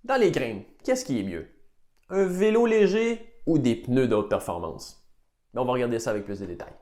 Dans les grains, qu'est-ce qui est mieux? Un vélo léger ou des pneus de haute performance? On va regarder ça avec plus de détails.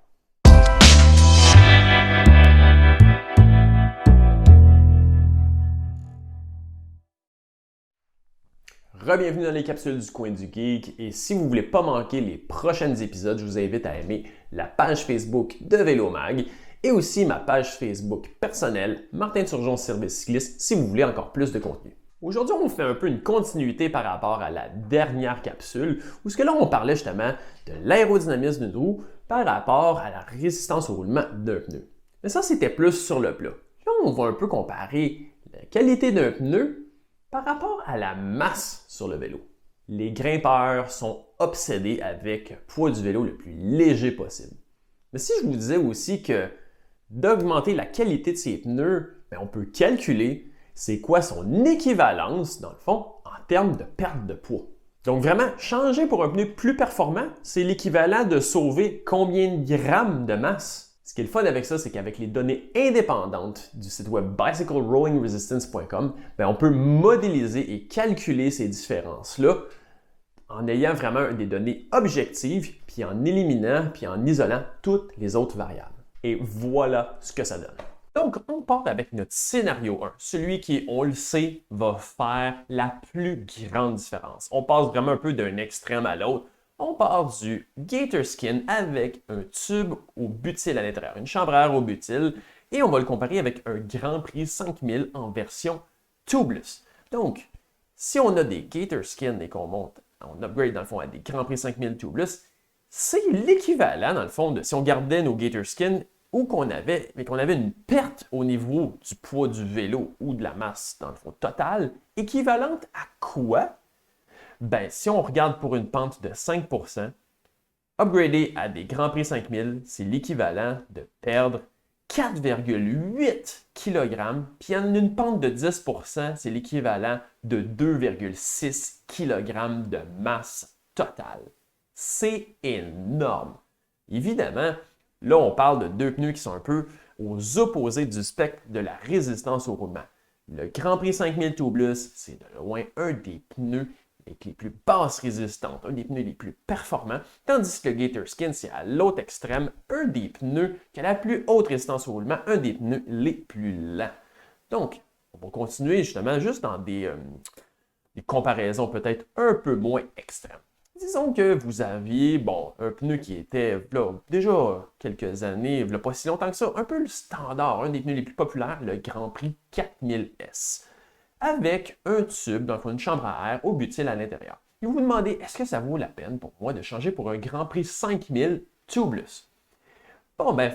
Re-bienvenue dans les capsules du coin du geek et si vous ne voulez pas manquer les prochains épisodes, je vous invite à aimer la page Facebook de Vélomag et aussi ma page Facebook personnelle Martin Turgeon Service Cycliste si vous voulez encore plus de contenu. Aujourd'hui, on fait un peu une continuité par rapport à la dernière capsule où ce que là on parlait justement de l'aérodynamisme d'une roue par rapport à la résistance au roulement d'un pneu. Mais ça, c'était plus sur le plat. Là, on va un peu comparer la qualité d'un pneu par rapport à la masse sur le vélo. Les grimpeurs sont obsédés avec le poids du vélo le plus léger possible. Mais si je vous disais aussi que d'augmenter la qualité de ces pneus, on peut calculer c'est quoi son équivalence, dans le fond, en termes de perte de poids. Donc vraiment, changer pour un pneu plus performant, c'est l'équivalent de sauver combien de grammes de masse? Ce qui est le fun avec ça, c'est qu'avec les données indépendantes du site web bicyclerollingresistance.com, on peut modéliser et calculer ces différences-là en ayant vraiment des données objectives, puis en éliminant, puis en isolant toutes les autres variables. Et voilà ce que ça donne. Donc, on part avec notre scénario 1, celui qui, on le sait, va faire la plus grande différence. On passe vraiment un peu d'un extrême à l'autre. On part du Gator Skin avec un tube au butyl à l'intérieur, une chambre à air au butyl, et on va le comparer avec un Grand Prix 5000 en version tubeless. Donc, si on a des Gator Skin et qu'on monte, on upgrade dans le fond à des Grand Prix 5000 tubeless, c'est l'équivalent dans le fond de si on gardait nos Gator Skin ou qu'on avait une perte au niveau du poids du vélo ou de la masse dans le fond totale, équivalente à quoi? Si on regarde pour une pente de 5%, upgrader à des Grand Prix 5000, c'est l'équivalent de perdre 4,8 kg, puis en une pente de 10%, c'est l'équivalent de 2,6 kg de masse totale. C'est énorme. Évidemment, là, on parle de deux pneus qui sont un peu aux opposés du spectre de la résistance au roulement. Le Grand Prix 5000 Tubeless, c'est de loin un des pneus avec les plus basses résistantes, un des pneus les plus performants, tandis que le Gator Skin, c'est à l'autre extrême, un des pneus qui a la plus haute résistance au roulement, un des pneus les plus lents. Donc, on va continuer justement juste dans des comparaisons peut-être un peu moins extrêmes. Disons que vous aviez, un pneu qui était, là, déjà quelques années, là, pas si longtemps que ça, un peu le standard, un des pneus les plus populaires, le Grand Prix 4000S, avec un tube, donc une chambre à air au butyl à l'intérieur. Et vous vous demandez, est-ce que ça vaut la peine pour moi de changer pour un Grand Prix 5000 tubeless?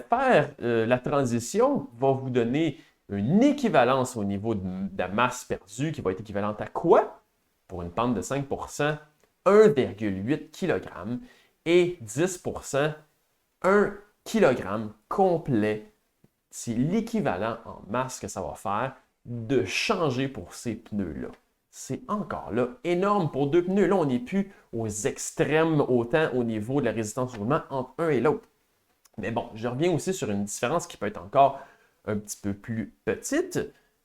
Faire la transition va vous donner une équivalence au niveau de la masse perdue qui va être équivalente à quoi? Pour une pente de 5%, 1,8 kg et 10%, 1 kg complet. C'est l'équivalent en masse que ça va faire de changer pour ces pneus-là. C'est encore là énorme pour deux pneus. Là, on n'est plus aux extrêmes autant au niveau de la résistance au roulement entre un et l'autre. Mais je reviens aussi sur une différence qui peut être encore un petit peu plus petite,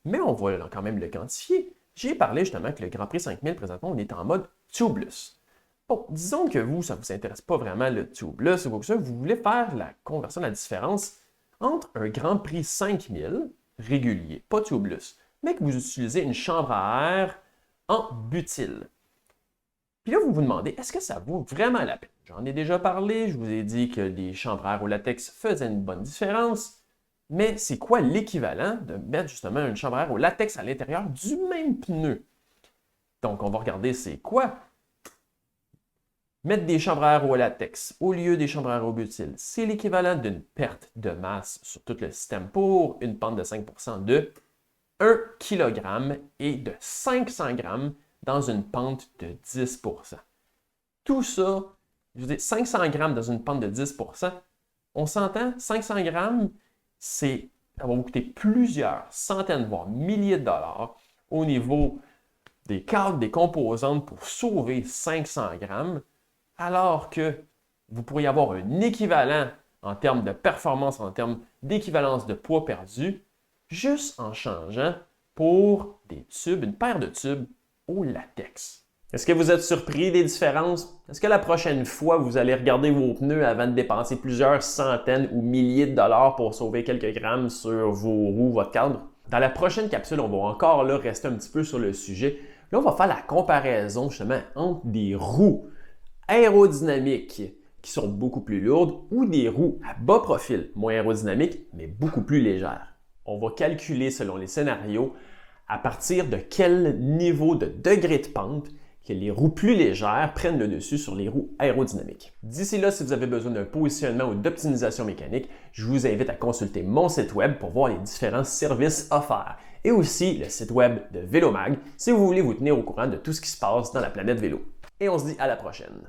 mais on va quand même le quantifier. J'ai parlé justement que le Grand Prix 5000, présentement, on est en mode tubeless. Disons que vous, ça ne vous intéresse pas vraiment le tubeless ou quoi que ce soit, vous voulez faire la conversion, la différence entre un Grand Prix 5000 régulier, pas tubeless, mais que vous utilisez une chambre à air en butyl. Puis là, vous vous demandez, est-ce que ça vaut vraiment la peine? J'en ai déjà parlé, je vous ai dit que les chambres à air au latex faisaient une bonne différence, mais c'est quoi l'équivalent de mettre justement une chambre à air au latex à l'intérieur du même pneu? Donc, on va regarder c'est quoi. Mettre des chambres à air au latex au lieu des chambres à air au butyl, c'est l'équivalent d'une perte de masse sur tout le système pour une pente de 5% de 1 kg et de 500 g dans une pente de 10%. Tout ça, je veux dire, 500 g dans une pente de 10%, on s'entend, 500 g, ça va vous coûter plusieurs centaines, voire milliers de dollars au niveau des câbles, des composantes pour sauver 500 g, alors que vous pourriez avoir un équivalent en termes de performance, en termes d'équivalence de poids perdu, juste en changeant pour des tubes, une paire de tubes au latex. Est-ce que vous êtes surpris des différences? Est-ce que la prochaine fois, vous allez regarder vos pneus avant de dépenser plusieurs centaines ou milliers de dollars pour sauver quelques grammes sur vos roues, votre cadre? Dans la prochaine capsule, on va encore là rester un petit peu sur le sujet. Là, on va faire la comparaison justement entre des roues aérodynamiques qui sont beaucoup plus lourdes ou des roues à bas profil, moins aérodynamiques, mais beaucoup plus légères. On va calculer selon les scénarios à partir de quel niveau de degré de pente que les roues plus légères prennent le dessus sur les roues aérodynamiques. D'ici là, si vous avez besoin d'un positionnement ou d'optimisation mécanique, je vous invite à consulter mon site web pour voir les différents services offerts et aussi le site web de Vélomag si vous voulez vous tenir au courant de tout ce qui se passe dans la planète vélo. Et on se dit à la prochaine.